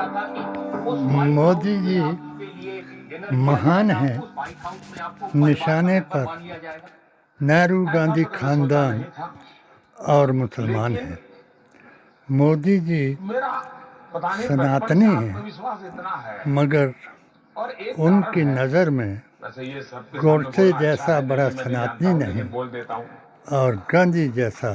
था कि उस व्हाइट हाउस मोदी जी में आपके लिए डिनर किया महान जाएगा, हैं। उस व्हाइट हाउस में आपको निशाने परिवार का पर मेहमान लिया जाएगा। नेहरू ऐसा गांधी तो कभी सोचा खानदान नहीं था, और मुसलमान लेकिन हैं। मोदी जी मेरा पता नहीं बचपन से सनातनी हैं, आत्मविश्वास इतना है। मगर और एक कारण उनकी है, नज़र में वैसे ये सबके सामने गोडसे बोलना अच्छा जैसा है बड़ा क्योंकि मैं नहीं जानता सनातनी हूँ, नहीं लेकिन बोल देता हूँ। और गांधी जैसा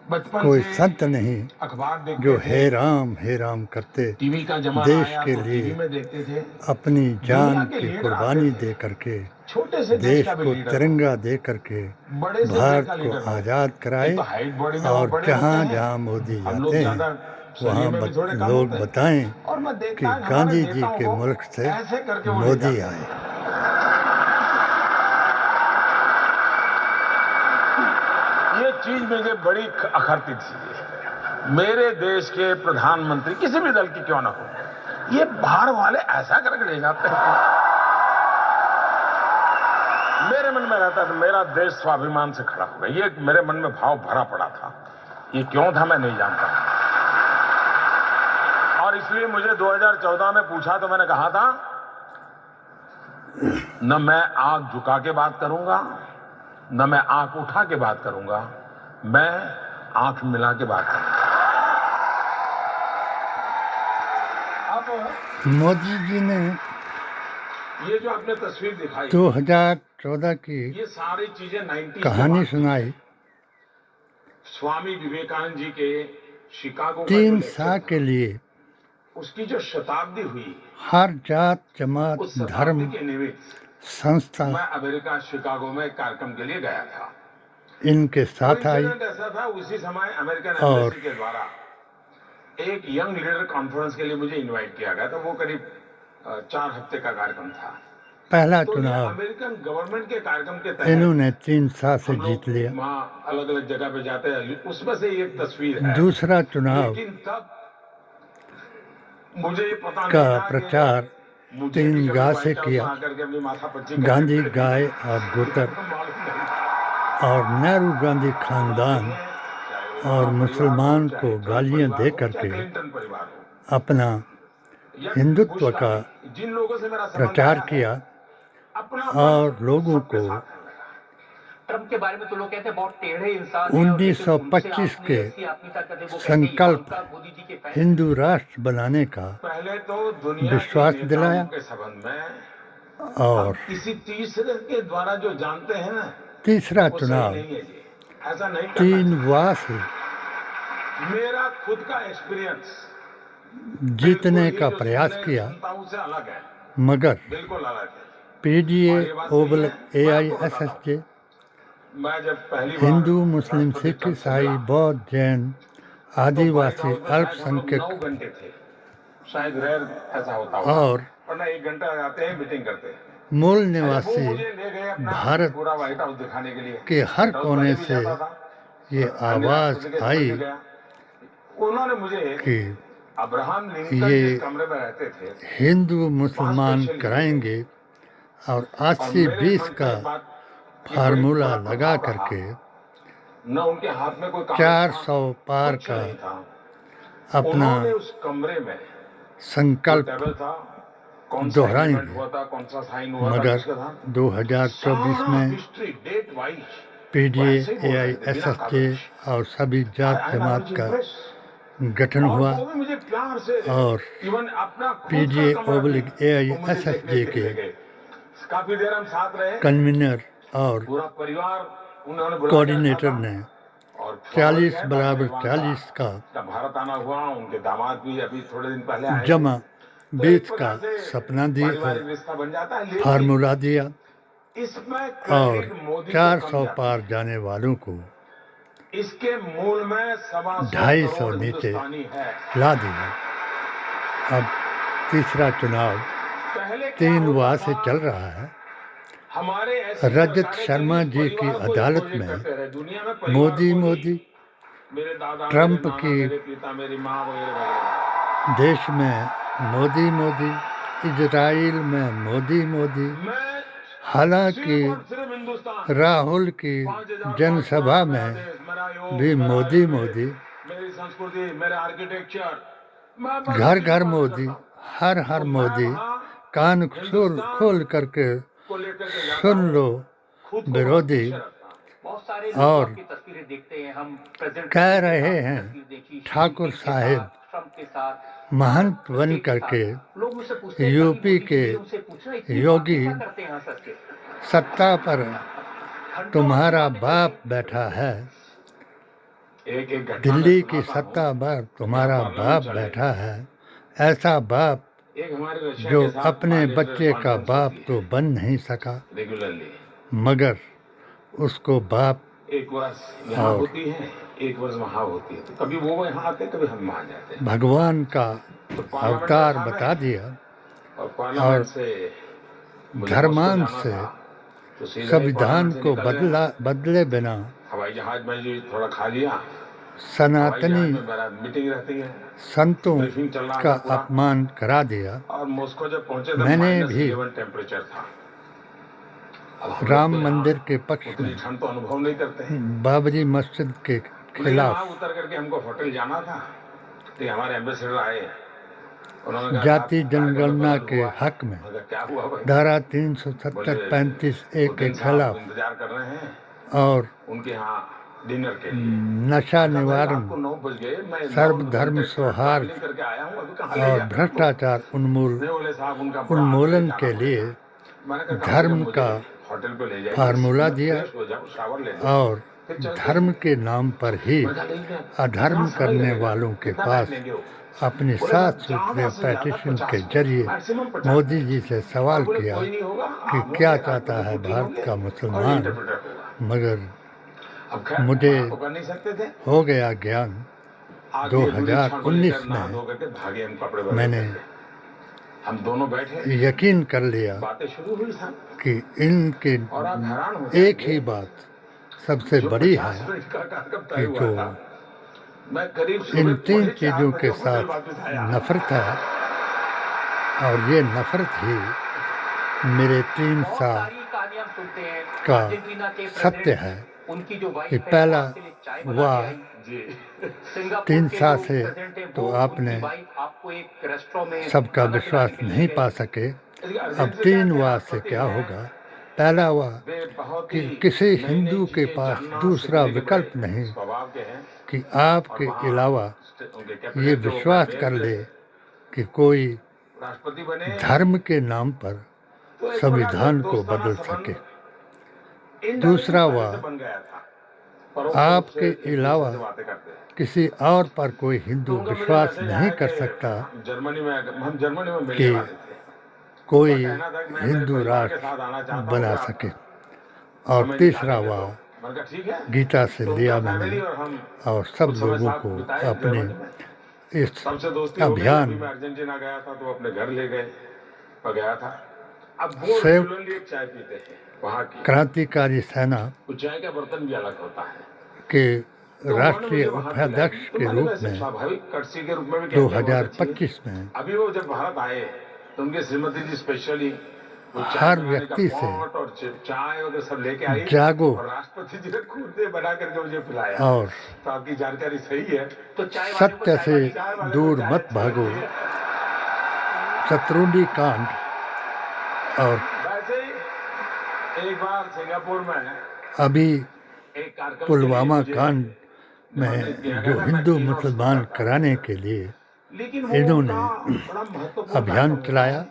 बचपन कोई से संत नहीं अखबार जो देखते हे राम करते टीवी का जमाना देश आया के तो टीवी लिए में देखते थे। अपनी दुनिया जान के की लीडर आते कुर्बानी थे, दे करके छोटे से देश देश का भी को लीडर हो, तिरंगा दे करके बड़े से देश भारत का को लीडर हो। आज़ाद कराए। एक तो हाइट बॉडी में वो और बड़े होते जहाँ हैं, जहाँ मोदी हम लोग जाते हैं ज्यादा शरीर वहाँ में भी थोड़े कम लोग होते हैं। बताएं और मैं कि देखता हमारे गांधी जी नेताओं के को मुल्क से ऐसे करके वो ले मोदी जाते हैं। आए। ये चीज मुझे बड़ी अखरती थी। मेरे देश के प्रधानमंत्री किसी भी दल की क्यों ना हो, ये बाहर वाले ऐसा करके ले जाते हैं। मेरे मन में रहता था मेरा देश स्वाभिमान से खड़ा होगा, ये मेरे मन में भाव भरा पड़ा था। ये क्यों था मैं नहीं जानता, और इसलिए मुझे 2014 में पूछा तो मैंने कहा था न मैं आंख झुका के बात करूंगा, न मैं आंख उठा के बात करूंगा, मैं आंख मिला के बात करूंगा। अब मोदी जी ने ये जो आपने तस्वीर दिखाई, 2014 की ये सारी चीजें 90 कहानी सुनाई। स्वामी विवेकानंद जी के शिकागो का जो 3 लेक्चर साल था, के लिए उसकी जो शताब्दी हुई, हर जात जमात उस धर्म शताब्दी के निमित्त संस्था मैं अमेरिका शिकागो में एक कार्यक्रम के लिए गया था। इनके साथ आई कोइंसिडेंट ऐसा था, उसी समय अमेरिकन और एम्बेसी के द्वारा एक यंग लीडर कॉन्फ्रेंस के लिए मुझे इनवाइट किया गया था। वो करीब 4 हफ्ते का कार्यक्रम था। पहला तो ये चुनाव अमेरिकन गवर्नमेंट के कार्यक्रम के तहत इन्होंने 3 साल से हम लोग जीत लिया। वहाँ अलग अलग जगह पे जाते हैं, उसमें से एक तस्वीर है। दूसरा चुनाव लेकिन तब मुझे ये पता का नहीं था प्रचार कि मुझे भी 3 कभी गांव व्हाइट से हाउस किया। में आकर के अपनी माथापच्ची गांधी करनी गाय पड़ेगी। और गोतर मालूम नहीं था। और नेहरू गांधी खानदान चाहे वो और ओबामा मुसलमान परिवार हो, को चाहे ट्रम्प गालियां परिवार दे हो, करके चाहे क्लिंटन परिवार हो, अपना या हिंदुत्व बुश का भी, जिन लोगों से मेरा संबंध प्रचार आया है, किया अपना और लोगों सबके को साथ है मेरा। ट्रम्प के बारे में तो लोग कहते हैं बहुत टेढ़े इंसान हैं, और लेकिन उनसे 1925 आपने के ऐसी आत्मीयता करते, वो कहते हैं संकल्प इवांका मोदी जी के फैन। हिंदू राष्ट्र बनाने का पहले तो दुनिया के विश्वास नेताओं दिलाया के संबंध में और हम किसी तीसरे के द्वारा जो जानते हैं ना, तीसरा वो सही चुनाव नहीं है जी। ऐसा नहीं करना 3 चाहिए। वार से मेरा खुद का एक्सपीरियंस जीतने का प्रयास किया, से अलग है, मगर बिल्कुल अलग है। पीडीए और ये बात सही ओबल है, मैं आपको बताता AISSJ हूं। मैं जब पहली बार हिंदू मुस्लिम राष्ट्रपति सिख ट्रम्प से ईसाई मिला, बौद्ध जैन तो व्हाइट आदिवासी हाउस में शायद हम लोग 9 अल्पसंख्यक घंटे थे, शायद रेयर ऐसा होता होगा, और वरना 1 घंटा जाते हैं मीटिंग करते हैं। मूल वो निवासी मुझे ले गए अपना भारत पूरा व्हाइट हाउस दिखाने के लिए। के हर व्हाइट हाउस कोने पहले भी से जाता था, ये अन्य आवाज़ राष्ट्रपति के आई समझ गया। उन्होंने मुझे कि अब्राहम लिंकन ये जिस कमरे में रहते थे, हिंदू मुसलमान स्पेशल कराएंगे और और 80-20 मेरे मन का एक बात, ये फार्मूला बड़ा लगा प्रभाव रहा। करके न उनके हाथ में कोई कागज था, 400 पार कुछ का नहीं था। अपना उन्होंने उस कमरे में जो संकल्प टेबल था, कौन सा दोहराएंगे। एग्रीमेंट हुआ था, कौन सा साइन हुआ था, मगर किसका था, 2024 सारा में हिस्ट्री डेट वाइज पीडीए वैसे ही बोल रहे थे, बिना AISSJ कागज। और सभी जात I am जमात का impressed। गठन और हुआ वो भी मुझे प्यार से और इवन अपना खुद का पीडीए कमरा भी ओबलिक वो मुझे देखने AISSJ के लिए के गए। काफी देर हम साथ रहे, कन्वीनर और पूरा परिवार उन्होंने बुला के कोऑर्डिनेटर रखा था। ने और 40 है, बराबर बाद में 40 का जब भारत आना हुआ, उनके दामाद भी अभी थोड़े दिन पहले आए थे। जमा तो 20 एक का प्रकार से सपना दिया, पारिवारिक रिश्ता बन जाता है। लेकिन फार्मूला दिया इसमें और क्रेडिट मोदी को 400 कम जाता पार है। जाने वालों को इसके मूल में 250 250 करोड़ नीचे हिंदुस्तानी है। ला दिया। अब तीसरा चुनाव पहले क्या 3 होता वार से था, चल रहा है। हमारे ऐसे रजत बरसाने शर्मा कभी जी की परिवार को अदालत खोजे में करते रहे। दुनिया में परिवार मोदी को ही, मोदी मेरे दादा, ट्रंप मेरे नाना, की मेरे पिता, मेरी माँ वगैरह वगैरह। देश में मोदी मोदी, इजराइल में मोदी मोदी। मैं हालांकि सिर्फ और सिर्फ हिंदुस्तान, राहुल की 5,000 जनसभा मेरा में देश, मेरा योग, भी मेरा मोदी आयुर्वेद, मोदी मेरी संस्कृति, मेरे आर्किटेक्चर, घर घर मोदी, हर हर मोदी, कान खोल करके को लेकर के जाता सुन हूं, लो खुद को विरोधी। पीछे रखता हूं। बहुत सारे और लोगों की तस्वीरें देखते हैं हम। प्रेसिडेंट कह ट्रंप के रहे साथ हैं तस्वीर देखी, शी ठाकुर जिनपिंग के साहिब साथ, ट्रंप के साथ, महंत और बन के करके साथ। लोग मुझसे पूछते हैं, कभी यूपी मोदी जी के मिले, उनसे पूछना इतनी योगी बातें क्या करते हैं हंस हंस के। सत्ता पर घंटों तुम्हारा बातें बाप करते हैं। बैठा है, एक एक घटना दिल्ली मैं की सुनाता सत्ता हूं। पर क्या तुम्हारा पार्लियामेंट बाप चले, बैठा है। ऐसा बाप एक हमारे रशिया जो के साथ अपने बायोलेटरल बच्चे का कॉन्फ्रेंस बाप होती तो है बन नहीं सका, रेगुलरली। मगर उसको बाप एक वर्ष यहाँ और होती है, एक वर्ष वहाँ होती है। तो कभी वो यहाँ आते हैं, कभी हम वहाँ जाते हैं। भगवान का तो पार्लियामेंट में अवतार था बता मैं, दिया और और पार्लियामेंट से मुझे मॉस्को धर्मांध जाना से था, तो सीधा ही संविधान पार्लियामेंट से को निकल गया। बदले बिना हवाई जहाज में जी थोड़ा खा लिया। हवाई सनातनी जहाज में मेरा मीटिंग रहती है, संतों ब्रीफिंग चल रहा का था पूरा। अपमान करा दिया। और मॉस्को जब पहुंचे तो मैंने भी -11 टेम्परेचर था। अब हम लोग राम तो यहाँ मंदिर के पक्ष उतनी में ठंड तो अनुभव नहीं करते हैं। बाबरी मस्जिद के लेकिन खिलाफ वहाँ उतर करके हमको होटल जाना था, तो हमारे एम्बेसडर आए। उन्होंने कहा, जाति "साहब, कार्यक्रम तो जनगणना बदल के हुआ है।" हक में मैंने कहा, क्या हुआ भाई? धारा बोले, 370-35A के पुतिन साहब खिलाफ इंतजार कर रहे हैं और उनके यहाँ डिनर के लिए। नशा मैंने कहा, भाई, निवारण, रात को 9 बज गए, मैं 9 सर्वधर्म घंटे सौहार्द ट्रैवलिंग करके आया हूँ, अभी कहाँ ले और जाते हैं हमको? भ्रष्टाचार नहीं बोले, साहब उनका बड़ा उन्मूलन आगे के जाना लिए पड़ेगा। मैंने कहा, कम से कम धर्म मुझे का होटल पे ले जाइए, फार्मूला मैं दिया फ्रेश हो जाऊं, शावर ले लूं, और फिर चलते धर्म हैं। के नाम पर ही मैंने कहा, लेकिन अधर्म कितना समय करने लगेगा? वालों के कितना पास टाइम लेंगे वो? अपनी बोले, 7 ज्यादा सूत्रीय से ज्यादा पेटिशन 50 के मिनट, जरिए मैक्सिमम 50 मोदी मिनट। जी से और सवाल बोले, किया कोई नहीं होगा, कि आप क्या होंगे, चाहता आप है पुतिन भारत होंगे का और मुसलमान, इंटरप्रेटर होगा। मगर अब खैर मुझे आप तो कर नहीं सकते थे। हो गया ज्ञान। आगे पूरी क्षण को लेकर 2019 नहा में धो करके भागे हम कपड़े बदल मैंने करके। हम दोनों बैठे, यकीन कर लिया बातें शुरू हुई साहब, कि इनकी और आप हैरान हो एक जाएंगे। ही बात सबसे जो बड़ी 50 है मिनट का कार्यक्रम कि तय हुआ जो था, मैं करीब इन सुबह 3 3:30 चीज़ों बजे के होटल साथ वापस आया। नफरत है और ये नफरत ही मेरे 3 बहुत साल सारी कहानियां हम सुनते हैं। का अर्जेंटीना के सत्य प्रेसिडेंट, है उनकी जो कि वाइफ है, पहला आपके लिए चाय बना के वाह आई। जी, सिंगापुर 3 के साल जो से प्रेसिडेंट है, तो वो आपने उनकी वाइफ आपको एक रेस्टोरेंट में सबका खाना विश्वास खिलाने के लिए नहीं गए। पा सके। इसलिए अब अर्जेंट से 3 क्या वाह से राष्ट्रपति क्या हैं, होगा। पहला वाह वे बहुत कि ही किसी नई-नई हिंदू के चीजें पास जानना, दूसरा सीखने के विकल्प बड़े नहीं स्वभाव के हैं। कि और आपके वहाँ अलावा उनके ये कैबिनेट के वो विश्वास प्राइम कर मिनिस्टर ले थे, कि कोई राष्ट्रपति बने, धर्म के नाम पर तो एक संविधान बड़ा को दोस्ताना बदल संबंध सके। indirectly दूसरा पहले वाह, से बन गया था। परोक्ष रूप आपके से एक दूसरे अलावा से बातें करते हैं। किसी और पर कोई तो हिंदू उनका मुझे विश्वास मैसेज नहीं आया कर कि सकता हम जर्मनी में मिलने कि वाले थे। कोई उनका कहना था कि मैं मेरे हिंदू परिवार के राष्ट्र साथ आना चाहता हूँ, बना क्या सके। समय और तीसरा निकालेंगे तो? वाह मैंने कहा, ठीक है। गीता से तो लिया उनका मैंने फैमिली और हम और सब कुछ समय लोगों साथ को बिताए अपने जर्मनी में। इस तब से दोस्ती हो गई। अभियान अभी मैं अर्जेंटीना गया था तो अपने घर ले गए और गया था। अब वो संयुक्त रेगुलरली एक चाय पीते हैं वहाँ की। क्रांतिकारी सेना वो चाय का बर्तन भी अलग होता है। के तो उन्होंने राष्ट्रीय मुझे वहाँ पिलाया। उपाध्यक्ष तो के मैंने रूप वैसे में स्वाभाविक कर्टसी के रूप में भी कहते हैं, बहुत अच्छी है। 2025 में अभी वो जब भारत आए तो उनके श्रीमती जी स्पेशली वो चाय हर बनाने का व्यक्ति से पॉट और चाय वगैरह सब लेके आई जागो और राष्ट्रपति जी ने खुद से बना करके मुझे पिलाया। और तो आपकी जानकारी सही है। तो चाय वाले को सत्य चाय से वाली दूर मत भागो, शत्रुंडी कांड। और वैसे ही एक बार सिंगापुर में अभी एक कार्यक्रम के लिए पुलवामा मुझे कांड में निमंत्रित किया जो गया था। मैं हिंदू keynote मुसलमान speaker था। कराने के लिए लेकिन वो इन्होंने उनका बड़ा महत्वपूर्ण अभियान कार्यक्रम चलाया, था।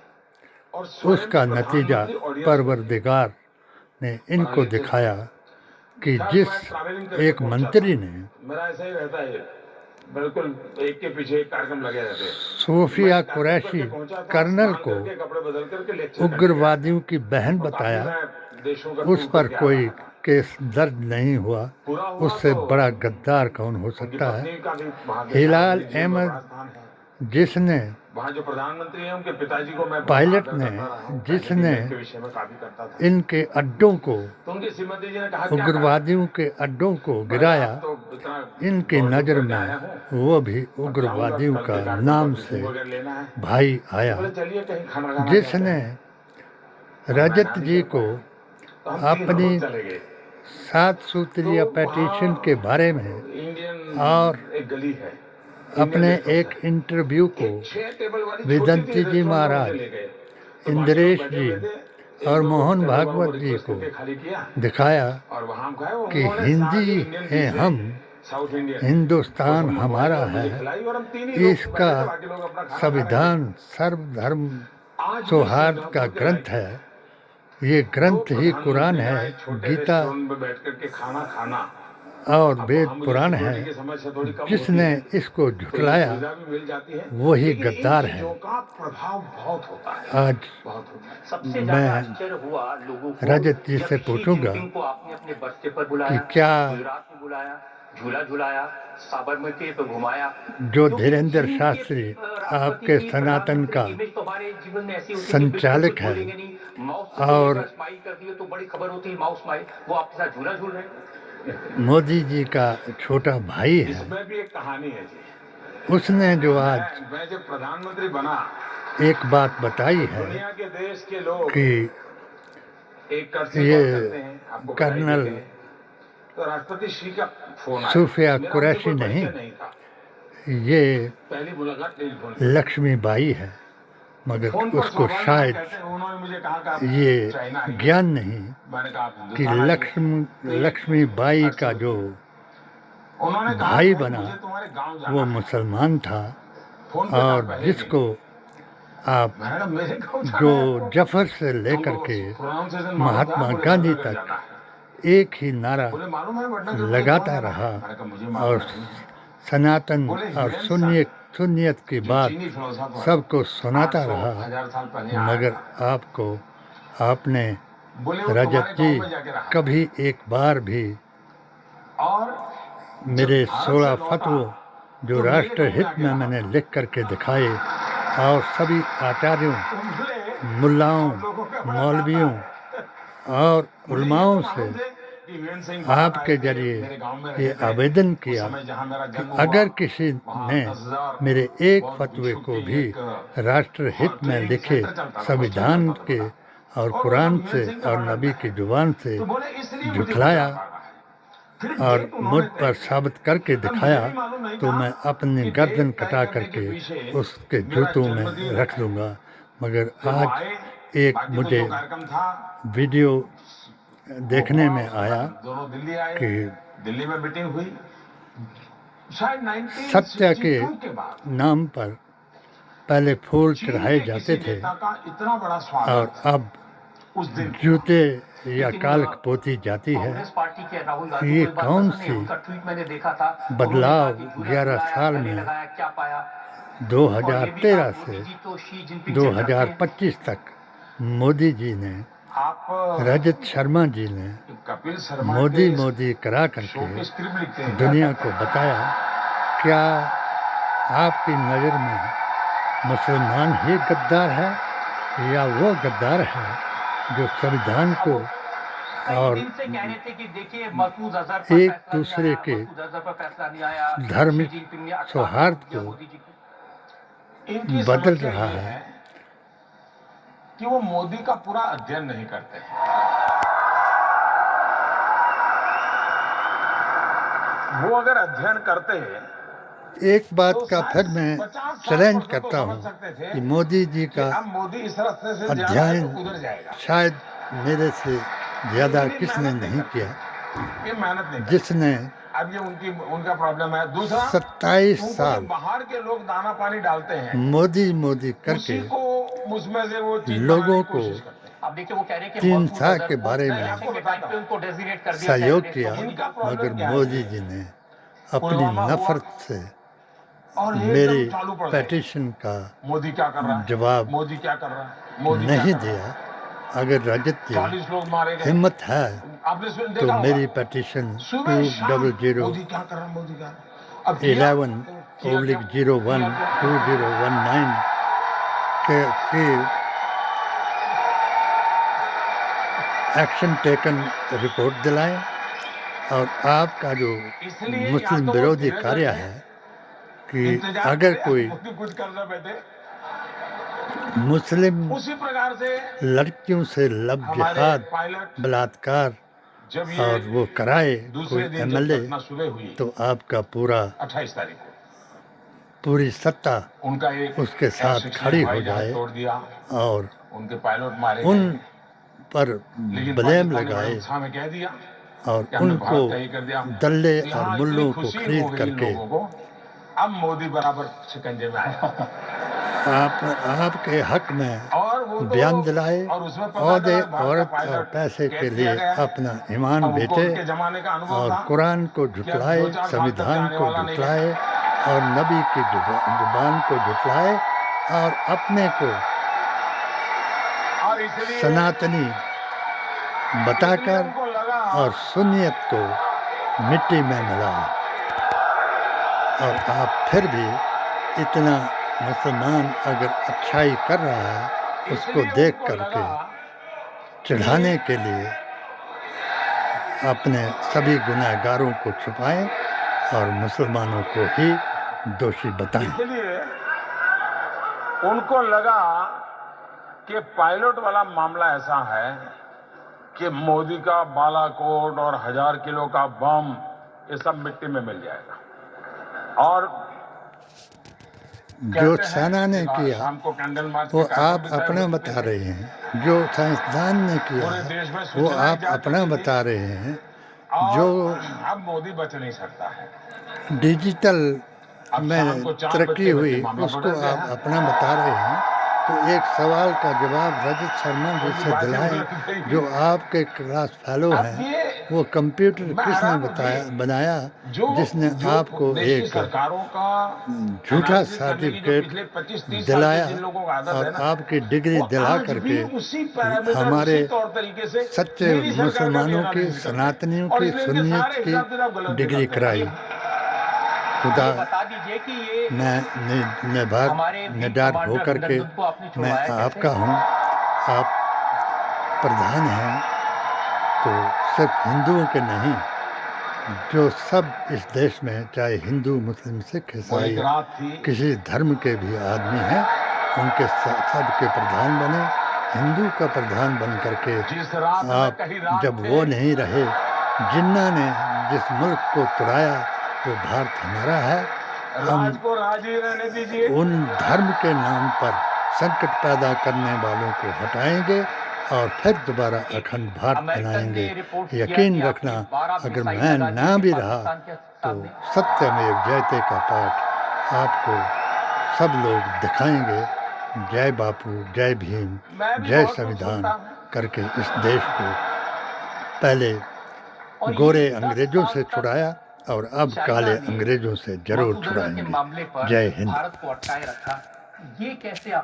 और स्वयं उसका नतीजा प्रधानमंत्री ऑडियंस परवरदिगार ने इनको दिखाया कि खैर, जिस मैं traveling करके एक पहुंचा मंत्री था। ने मेरा ऐसा ही रहता है, बिल्कुल एक के पीछे एक कार्यक्रम लगे रहते हैं। सोफिया मैं कार्यक्रम कुरैशी करके पहुंचा था, कर्नल स्नान को करके, कपड़े बदल करके लेक्चर करने उग्रवादियों की बहन गया। और काफी बताया, मैं देशों का उस टूर पर करके आ कोई रहा था। केस दर्ज नहीं हुआ। पूरा हुआ उससे तो बड़ा गद्दार कौन हो उनकी सकता पत्नी है। का भी वहाँ के हिलाल प्रधानमंत्री जी का अहमद बड़ा स्थान है। जिसने वहाँ जो प्रधानमंत्री हैं उनके पिताजी को मैं पायलट आदर ने करता रहा हूँ। जिसने पहले भी मैं इनके विषय में काफी करता था। इनके अड्डों को, तो उनकी श्रीमती जी ने कहा, क्या उग्रवादियों के अड्डों को गिराया, आप तो इतना इनकी दौड़-धूप नज़र करके आया में हूँ, वो भी अब उग्रवादियों जाऊंगा, का कल के नाम कार्यक्रम से पर वगैरह लेना है। भाई आया, बोले, चलिए कहीं खाना खाना जिसने जाते हैं। रजत जी को तो हम 3 अपनी रोज चले गए। 7 सूत्रीय तो पेटिशन वहाँ के बारे में इंडियन और एक गली है, अपने एक इंटरव्यू को 6 टेबल वाली वेदांती छोटी सी जी रेस्टोरेंट में महाराज, मुझे ले गए। तो इंद्रेश बाकी लोग जी बैठे हुए थे। और एक मोहन लोग भागवत जी रिक्वेस्ट को करके खाली किया दिखाया और वहाँ हम खाए। कि उन्होंने हिंदी सारी इंडियन हैं डिशें, हम, साउथ इंडियन, हिंदुस्तान वो हमारा मंगवाई और मुझे है, खिलाई और हम 3 ही लोग इसका बैठे थे, बाकी लोग अपना खाना खा रहे थे। संविधान सर्वधर्म आज भी सौहार्द का सिंगापुर के ग्रंथ लायक है। ये ग्रंथ दो ही प्रधानमंत्री कुरान आए, है, छोटे गीता रेस्टोरेंट में बैठ करके खाना खाना। और अब वेद वहाँ मुझे पुराण सिक्योरिटी है। की समस्या थोड़ी कम जिसने होती है, इसको तो ये झुठलाया सुविधा भी मिल जाती है। वही लेकिन इन गद्दार है। चीजों का प्रभाव बहुत होता है, आज बहुत होता है। सबसे मैं ज्यादा आश्चर्य हुआ लोगों को रजत जी जब से शी पूछूंगा जिनपिंग को आपने अपने बर्थडे पर कि बुलाया, क्या गुजरात में बुलाया, झूला झुलाया, साबरमती पे घुमाया। जो क्योंकि धीरेन्द्र चीन के शास्त्री राष्ट्रपति आपके की, सनातन प्रधानमंत्री का की इमेज तो हमारे जीवन में ऐसी होती है कि संचालक बिल्कुल है बोलेंगे नहीं, माउस और और स्माइल कर दिए तो बड़ी खबर होती है, माउस स्माइल, वो आपके साथ झूला झूल रहे हैं। मोदी जी का छोटा भाई है। इसमें भी एक कहानी है जी। उसने जो आज मैं जब प्रधानमंत्री बना, एक बात बताई है दुनिया के देश के लोग कि एक कर्सी ये कॉल करते हैं, आपको बधाई कर्नल देते हैं। तो राष्ट्रपति शी का फोन आया। सूफिया मेरा कुरैशी उनसे कोई नहीं, परिचय था। ये पहली मुलाकात टेलीफोन पे। लक्ष्मीबाई है, मगर फोन पर उसको स्वाभाविक शायद कहते हैं, उन्होंने मुझे कहा कि आप ये चाइना आइए। ज्ञान नहीं मैंने कहा आप कि हिंदुस्तान आइए। लक्ष्मीबाई का जो उन्होंने कहा भाई कि बना मुझे तुम्हारे गांव जाना वो है। मुसलमान था फोन पे था और पहले जिसको आप दिन। मैंने कहा, मेरे गांव जाना जो है आपको? जफर से लेकर तुमको के pronunciation मालूम था? महात्मा बोले, गांधी श्रीनगर तक जाना है। एक ही नारा बोले, मालूम है पटना से लगाता कौन है? रहा मैंने कहा, मुझे मालूम और नहीं। सनातन बोले, और हिंदुस्तान सुन्नियत की जो बात चीनी फिलोसोफर सबको सुनाता 800 रहा, हजार साल पहले आया मगर था। आपको आपने बोले, वो रजत तुम्हारे जी गांव में जाके रहा। कभी एक बार भी और मेरे जब भारत 16 से लौटा, फतवों जो तो मेरे राष्ट्र गांव में हित आके में रहा। मैंने लिख करके दिखाए और सभी आचार्यों, तो बोले, मुल्लाओं, आप लोगों का बड़ा मौलवियों ताता और मुझे ये उलमाओं तो से मालूम थे कि वीरेंद्र सिंह बाहर आपके आए थे, जरिए मेरे गांव में ये रहे थे। आवेदन उस किया समय जहां मेरा कि जन्म हुआ, अगर किसी वहां ने 10,000 मेरे एक बौद्ध फतवे भिक्षु को की भी एक राष्ट्र हित और में ट्रेनिंग लिखे सेंटर चलता था, संविधान हॉस्टल के चलता था। और और कुरान वो से वीरेंद्र सिंह का और बड़ा नबी लगता की है। जुबान से तो बोले, इसलिए मुझे झुठलाया गुजरात आना है। फिर और डेट मुझ उन्होंने पर तय की। साबित करके अब मुझे दिखाया भी मालूम नहीं तो था मैं अपनी कि गर्दन डेट तय कटा करने के करके पीछे उसके मेरा जूतों में जन्मदिन रख है। दूंगा, मगर जब वो आज आए, एक बाकी तो मुझे जो कार्यक्रम था, वीडियो देखने वो में हुआ, आया दोनों दिल्ली आए, कि दिल्ली में मीटिंग हुई। शायद सत्य के 1962 के बाद नाम पर पहले फूल चीन चढ़ाए के जाते किसी थे नेता का इतना बड़ा और स्वागत अब उस दिन जूते या काल्क पोती जाती है। कांग्रेस पार्टी के राहुल गांधी ये को एक बात कौन पसंद नहीं, सी उनका ट्वीट मैंने देखा था। बदलाव उन्होंने कहा कि झूला 11 झुलाया, साल गले में लगाया, क्या पाया। 2013 से मोदी जी तो शी जिनपिंग से डरते हैं। 2025 तक मोदी जी ने, आप रजत शर्मा जी ने कपिल शर्मा मोदी के मोदी करा शो करके की स्क्रिप्ट लिखते हैं। दुनिया को बताया, क्या आपकी नज़र में मुसलमान ही गद्दार है या वो गद्दार है जो संविधान को कई और दिन से कह रहे थे कि देखिए मसूद अजहर पर एक फैसला नहीं दूसरे आया, के मसूद अजहर पर फैसला नहीं आया, धार्मिक शी जिनपिंग ने अटका सौहार्द दिया को मोदी जी को। इनकी बदल समस्या रहा ये है। कि वो मोदी का पूरा अध्ययन नहीं करते हैं। वो अगर अध्ययन करते हैं एक बात तो का फिर मैं 50-60% चैलेंज तो करता समझ हूँ सकते थे कि मोदी जी कि का अब मोदी इस रास्ते से जा रहा है अध्ययन तो उधर जाएगा। शायद मेरे से ज़्यादा लेकिन ये किसने मेहनत नहीं करते। किया, ये मेहनत नहीं करते। जिसने अब ये उनका प्रॉब्लम है। दूसरा, 27 उनको साल जो बाहर के लोग दाना पानी डालते हैं, मोदी मोदी उसी करके को उसमें से वो चीज लोगों बनाने की को कोशिश करते हैं। अब देखिए वो कह रहे हैं कि तीन मसूद साल अजहर के को बारे मैं में आपको बताता हूं, उनको डेजिग्नेट कर दिया सहयोग कैबिनेट किया, में। इनका प्रॉब्लम मगर क्या है? मोदी जी ने अपनी पुलवामा हुआ नफरत से और मेरी एकदम चालू पड़ गए। पेटिशन का मोदी क्या कर रहा है, जवाब मोदी क्या कर रहा है, मोदी क्या नहीं कर रहा है। दिया। अगर रजत जी 40 लोग मारे गए। हिम्मत है आपने तो देखा मेरी होगा। पेटिशन सुबह शाम 200 मोदी क्या कर रहा है, मोदी क्या कर रहा है। अब किया? 11/01/2019 के एक्शन टेकन रिपोर्ट दिलाएं और आपका जो इसलिए मुस्लिम या तो वो विरोधी धीरे कार्य धीरे है कि इंतजार अगर करें, कोई मोदी कुछ कर ना बैठे। मुस्लिम उसी प्रकार से लड़कियों से लब हमारे जिहाद पायलट बलात्कार जब ये और वो कराए कोई दूसरे दिन जब एमएलए घटना सुबह हुई तो आपका पूरा 28 तारीख पूरी सत्ता उनका एक उसके साथ F-16 खड़ी हो हवाई जहाज जाए तोड़ दिया, और उनके पायलट मारे उन गए। पर लेकिन ब्लेम पाकिस्तान ने बड़े लगाए उत्साह में कह दिया और कि हमने उनको भारत का ये कर दिया। दल्ले तो और यहाँ मुल्लों इतनी को खुशी हो खरीद गई करके लोगों को, अब मोदी बराबर शिकंजे में आया। आपके हक में और वो तो बयान दिलाए, और उसमें पता औहदे, चला भारत का औरत और पायलट पैसे के कैद किया लिए गया। अपना ईमान अब उनको बेचे उनके जमाने का अनुभव और था कुरान को कि अब झुठलाए, 2-4 साल तक संविधान आने को वाला नहीं झुठलाए है। और नबी की जुबान को झुठलाए और अपने को और इसलिए सनातनी बताकर उनको लगा और सुन्नियत को मिट्टी में मिलाया। और आप फिर भी इतना मुसलमान अगर अच्छाई कर रहा है उसको इसलिए देख उनको करके लगा चढ़ाने के लिए अपने सभी गुनहगारों को छुपाएं और मुसलमानों को ही दोषी बताएं। इसलिए उनको लगा कि पायलट वाला मामला ऐसा है कि मोदी का बालाकोट और 1000 किलो का बम ये सब मिट्टी में मिल जाएगा। और जो सेना ने किया शाम को कैंडल मार्च वो के आप कार्यक्रम भी अपना शायद बता रहे हैं, जो साइंसदान ने किया पूरे देश में वो सूचनाएं आप जा अपना चुकी थी। बता रहे हैं। और जो अब मोदी बच नहीं सकता है। डिजिटल अब में शाम को 4 तरक्की बजे हुई मामला उसको बदल गया आप है। अपना बता रहे हैं। तो एक सवाल का जवाब रजत शर्मा जी से दिलाएं, जो आपके क्लास फेलो अब हैं। ये वो कंप्यूटर मैं किसने हैरान हूं कि बनाया जो जिसने आपको देश की एक सरकारों का झूठा एनालिसिस करने की जो सर्टिफिकेट पिछले 25-30 साल दिलाया से जिन लोगों को आदत और है ना, आपकी डिग्री वो दिला आज करके भी उसी पैरामीटर, हमारे उसी तौर तरीके से सच्चे मेरी सरकार का भी मुसलमानों की, एनालिसिस करते हैं। सनातनियों और की, इसलिए इनके सुन्नियत सारे हिसाब किताब की गलत डिग्री निकलते कराई। हैं। खुदा ये बता दीजिए कि ये मैं हमारे वीर निडार कमांडर होकर के अभिनंदन को आपने मैं छुड़वाया कैसे? आपका हूँ। आप प्रधान हैं तो सिर्फ हिंदुओं के नहीं, जो सब इस देश में चाहे हिंदू, मुस्लिम, सिख, वो ईसाई एक रात थी, किसी धर्म के भी आदमी हैं, उनके सब के प्रधान बने। हिंदू का प्रधान बन करके जिस रात में आप कहीं रात जब थे, वो नहीं रहे, जिन्ना ने जिस मुल्क को तुड़ाया वो भारत हमारा है। हम राज को राज ही रहने दीजिए। उन धर्म के नाम पर संकट पैदा करने वालों को हटाएंगे और फिर दोबारा अखंड भारत अमेरिकन बनाएंगे। ने रिपोर्ट किया यकीन कि रखना, आपकी 12 अगर मिसाइल मैं लगा दी ना थी भी रहा पाकिस्तान के तो सामने। सत्यमेव जयते का पाठ आपको सब लोग दिखाएंगे। जय बापू, जय भीम, मैं भी जय बहुत कुछ संविधान सुनता हूं। करके इस देश को पहले और ये गोरे 10 अंग्रेजों साल से तक छुड़ाया और अब चाइना काले ने अंग्रेजों से जरूर मसूद अजहर के छुड़ाएंगे। मामले पर जय हिंद। भारत को अटकाए रखा। ये कैसे